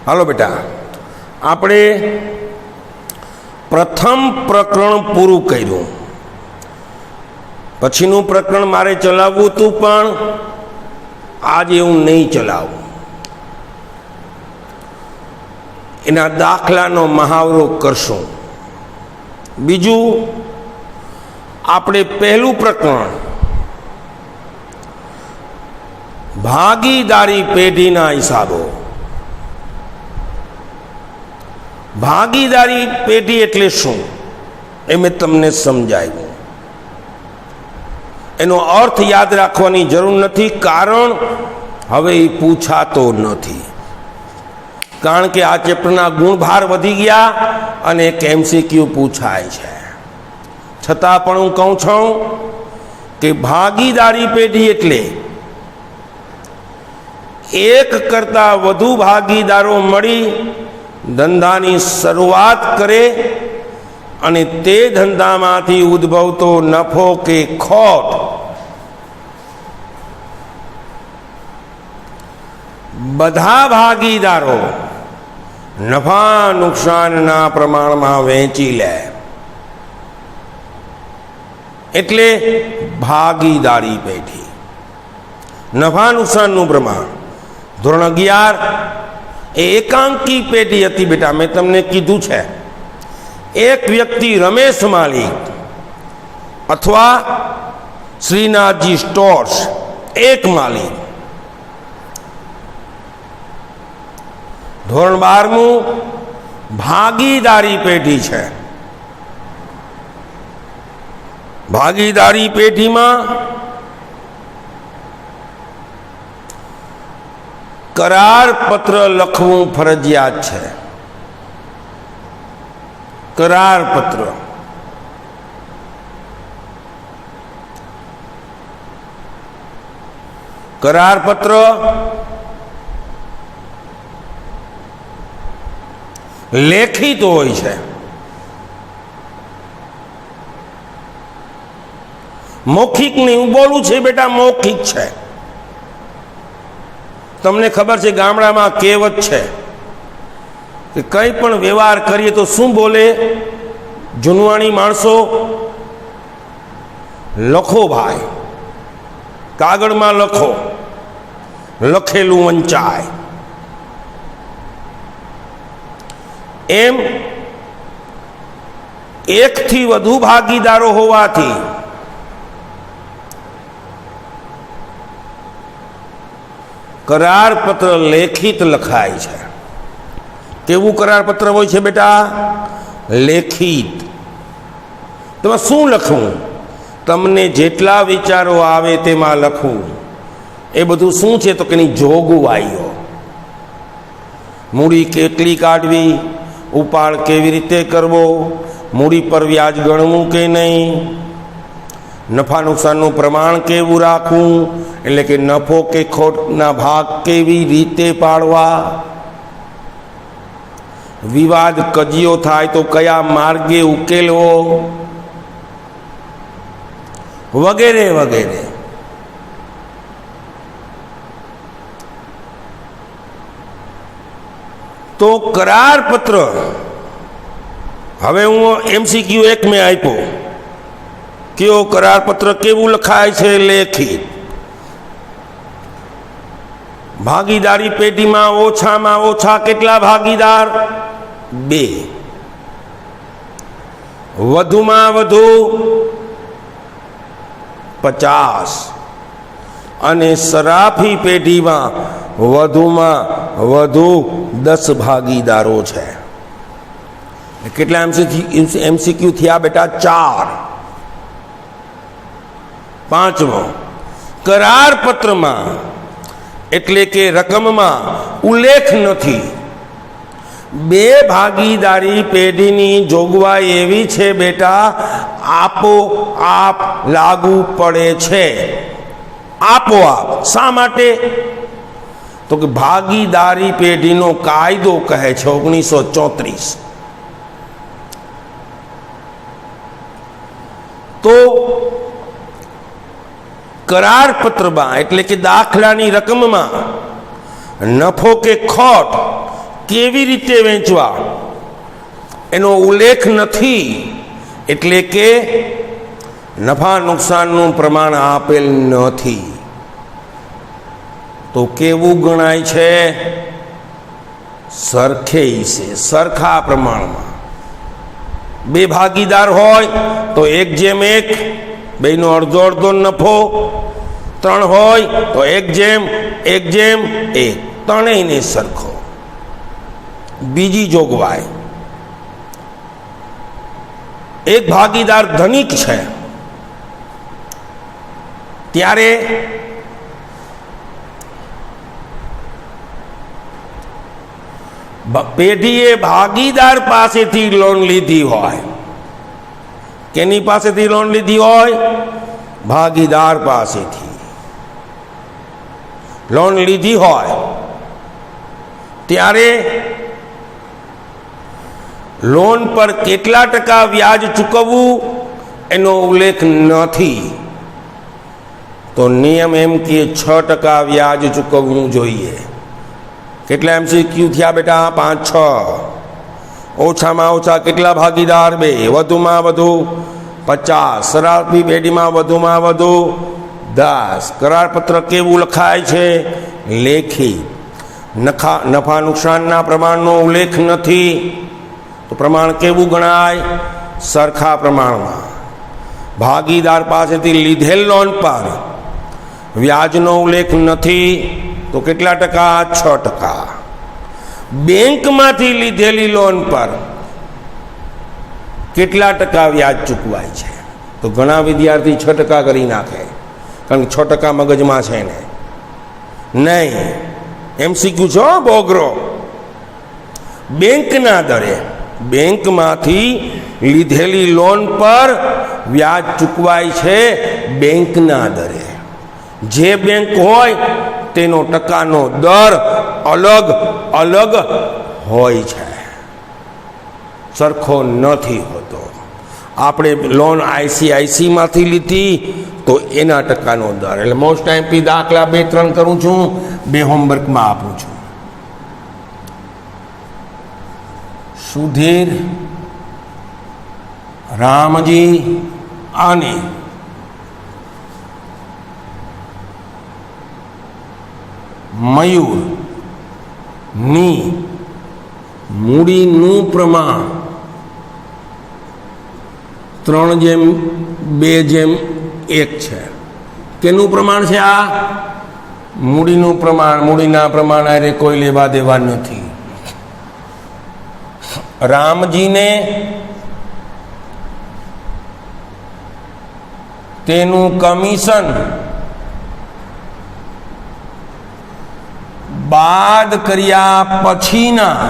હાલો બેટા, આપણે પ્રથમ પ્રકરણ પૂરું કર્યું. પછીનું પ્રકરણ મારે ચલાવવું હતું, પણ આજે હું નહીં ચલાવું. એના દાખલાનો મહાવરો કરશું. બીજું, આપણે પહેલું પ્રકરણ ભાગીદારી પેઢીના હિસાબો. ભાગીદારી પેઢી એટલે શું એ મેં તમને સમજાવ્યું. એનો અર્થ યાદ રાખવાની જરૂર નથી, કારણ હવે એ પૂછાતો નથી. કારણ કે આ ચેપ્ટરના ગુણભાર વધી ગયા અને એક MCQ પૂછાય છે. છતાં પણ હું કહું છું કે ભાગીદારી પેઢી એટલે એક કરતાં વધુ ભાગીદારો મળી ધંધાની શરૂઆત કરે અને તે ધંધામાંથી ઉદ્ભવતો નફો કે ખોટ બધા ભાગીદારો નફા નુકસાનના પ્રમાણમાં વહેંચી લે, એટલે ભાગીદારી પેઢી. નફા નુકસાનનું પ્રમાણ. ધોરણ 11 એ એકાંકી પેઢી હતી બેટા, મેં તમને કીધું છે. એક વ્યક્તિ રમેશ માલિક અથવા શ્રીનાથજી સ્ટોર્સ એક માલિક. ધોરણ 12 ભાગીદારી પેઢી છે. ભાગીદારી પેઢીમાં કરાર પત્ર લખવું ફરજિયાત છે. કરાર પત્ર. કરાર પત્ર લેખિત હોય છે. મૌખિક નહીં, હું બોલું છે બેટા, મૌખિક છે. તમને ખબર છે ગામડામાં કહેવત છે કે કંઈ પણ વ્યવહાર કરીએ તો શું બોલે જૂનવાણી માણસો? લખો ભાઈ, કાગળમાં લખો, લખેલું વંચાય. એમ એકથી વધુ ભાગીદારો હોવાથી કરાર પત્ર લેખિત લખાય છે. કેવું કરાર પત્ર હોય છે બેટા? લેખિત. તમે શું લખવું? તમને જેટલા વિચારો આવે તેમાં લખવું. એ બધું શું છે તો કે એની જોગવાઈઓ. મૂડી કેટલી કાઢવી, ઉપાડ કેવી રીતે કરવો, મૂડી પર વ્યાજ ગણવું કે નહીં, નફા નુકસાનનું પ્રમાણ કેવું રાખવું, એટલે કે નફો કે ખોટના ભાગ કેવી રીતે પાડવા, વિવાદ કજિયો થાય તો કયા માર્ગે ઉકેલવો, વગેરે વગેરે. તો કરાર પત્ર, હવે હું MCQ 1 મેં આપ્યો. કયો કરાર પત્ર કેવું લખાય છે? લેખિત. ભાગીદારી પેઢીમાં ઓછામાં ઓછા કેટલા ભાગીદાર? 2. વધુમાં વધુ 50. અને સરાફી પેઢીમાં વધુમાં વધુ 10 ભાગીદારો છે. કેટલા MCQ થયા બેટા? 4. 5મો, કરાર પત્રમાં એટલે કે રકમમાં ઉલ્લેખ નથી. 2 ભાગીદારી પેઢીની જોગવાઈ એવી છે બેટા, આપોઆપ લાગુ પડે છે. આપોઆપ. શા માટે? તો કે ભાગીદારી પેઢીનો કાયદો કહે છે 1934. તો કરાર પત્રમાં એટલે કે દાખલાની રકમમાં નફો કે ખોટ કેવી રીતે વેચવા એનો ઉલ્લેખ નથી, એટલે કે નફા નુકસાનનું પ્રમાણ આપેલ નથી. તો કેવું ગણાય છે? સરખે હિસ્સે, સરખા પ્રમાણમાં. બે ભાગીદાર હોય તો 1:1, બેનો અડધો અડધો નફો. 3 હોય તો 1:1:1, ત્રણેયને સરખો. બીજી જોગવાઈ, એક ભાગીદાર ધનિક છે ત્યારે પેઢીએ ભાગીદાર પાસેથી લોન લીધી હોય. કેની પાસેથી લોન લીધી હોય? ભાગીદાર પાસેથી લોન લીધી હોય ત્યારે લોન પર કેટલા ટકા વ્યાજ ચૂકવવું એનો ઉલ્લેખ નથી. તો નિયમ એમ કે 6% વ્યાજ ચૂકવવું જોઈએ. કેટલા MCQ થયા બેટા? 5-6. ઓછામાં ઓછા કેટલા ભાગીદાર? 2. વધુમાં વધુ 50. શરાબી પેઢીમાં વધુમાં વધુ 10. કરારપત્ર કેવું લખાય છે? લેખિત. નફા નુકસાનના પ્રમાણનો ઉલ્લેખ નથી, તો પ્રમાણ કેવું ગણાય? સરખા પ્રમાણમાં. ભાગીદાર પાસેથી લીધેલ લોન પર વ્યાજનો ઉલ્લેખ નથી, તો કેટલા ટકા? 6%. બેંકમાંથી લીધેલી લોન પર કેટલા ટકા વ્યાજ ચૂકવાય છે? તો ઘણા વિદ્યાર્થી 6% કરી નાખે, કારણ કે 6% મગજમાં છે ને. નહીં, MCQ છો બોગરો. બેંકના દરે, બેંકમાંથી લીધેલી લોન પર વ્યાજ ચૂકવાય છે બેંકના દરે. જે બેંક હોય તેનો ટકાનો દર અલગ અલગ હોય છે, સરખો નથી હોતો. આપણે લોન ICICI માંથી લીધી તો એના ટકાનો દર, એટલે મોસ્ટ ટાઈમ દાખલા 2-3 કરું છું, 2 હોમવર્કમાં આપું છું. સુધીર, રામજી અને મયુર ની મૂડીનું પ્રમાણ 3:2:1 છે. કેનું પ્રમાણ છે આ? મૂડીનું પ્રમાણ. મૂડીના પ્રમાણ અરે કોઈ લેવા દેવા નથી. રામજીને તેનું કમિશન બાદ કર્યા પછીના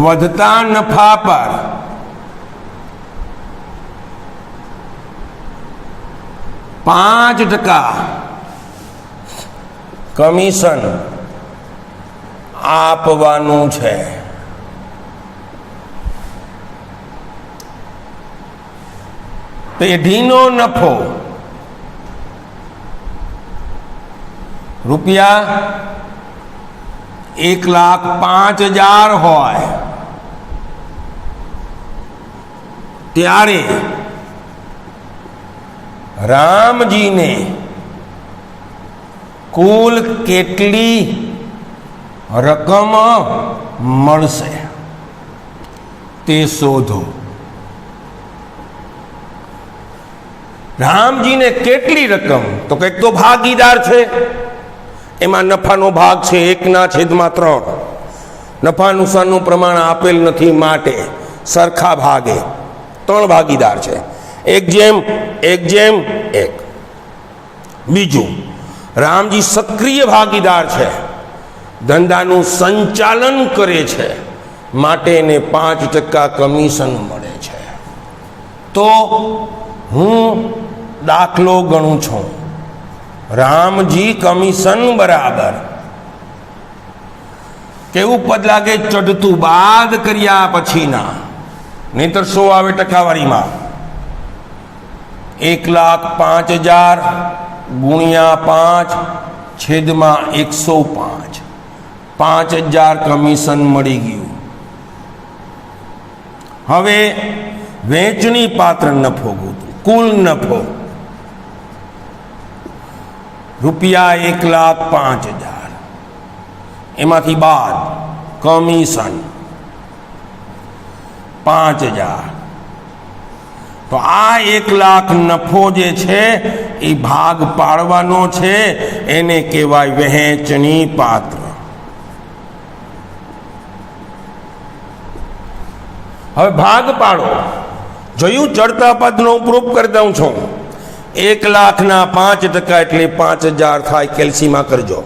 વધતા નફા પર %5 કમિશન આપવાનું છે. પેઢીનો નફો રૂપિયા 1,05,000 હોય ત્યારે રામજીને કુલ કેટલી રકમ મળશે તે શોધો. રામજીને કેટલી રકમ? તો કંઈક તો ભાગીદાર છે, એમાં નફાનો ભાગ છે 1/3. નફા નુકસાનનું પ્રમાણ આપેલ નથી, માટે સરખા ભાગે 3 ભાગીદાર છે, 1:1:1. બીજું, રામજી સક્રિય ભાગીદાર છે, ધંધાનું સંચાલન કરે છે, માટે એને 5% કમિશન મળે છે. તો હું દાખલો ગણું છું. રામજી કમિશન બરાબર કેવું પદ લાગે? ચડતું, બાદ કર્યા પછીના. નહીતર 100 આવે ટકાવારીમાં. 1,05,000 × 5/105. 5,000 કમિશન મળી ગયું. હવે વેચણી પાત્ર નફો ગોતું. કુલ નફો રૂપિયા 1,05,000, એમાંથી બાદ કમિશન 5,000. તો આ 1,00,000 નફો જે છે એ ભાગ પાડવાનો છે, એને કહેવાય વહેંચણી પાત્ર. હવે ભાગ પાડો. જોયું? ચડતા પદનો પ્રૂફ કરી દઉં છું. 1,00,000 ના 5% એટલે 5,000 થાય. કેલ્સીમાં કરજો.